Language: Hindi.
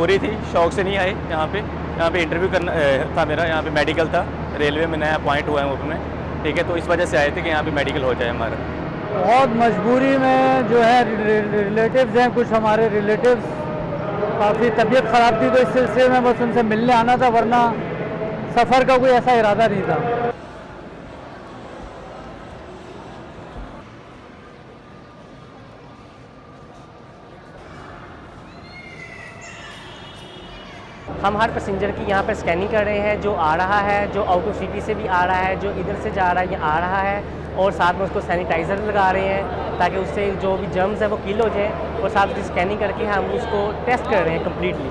मजबूरी थी, शौक से नहीं आए यहाँ पे इंटरव्यू करना था मेरा, यहाँ पे मेडिकल था, रेलवे में नया अपॉइंट हुआ है उसमें, ठीक है, तो इस वजह से आए थे कि यहाँ पे मेडिकल हो जाए हमारा। बहुत मजबूरी में जो है रिलेटिव्स हैं, कुछ हमारे रिलेटिव्स काफ़ी तबीयत ख़राब थी, तो इस सिलसिले में बस उनसे मिलने आना था, वरना सफ़र का कोई ऐसा इरादा नहीं था। हम हर पैसेंजर की यहाँ पर स्कैनिंग कर रहे हैं, जो आ रहा है, जो आउट ऑफ सिटी से भी आ रहा है, जो इधर से जा रहा है, ये आ रहा है, और साथ में उसको सैनिटाइज़र लगा रहे हैं ताकि उससे जो भी जर्म्स है वो किल हो जाए, और साथ उसकी स्कैनिंग करके हम उसको टेस्ट कर रहे हैं कम्प्लीटली।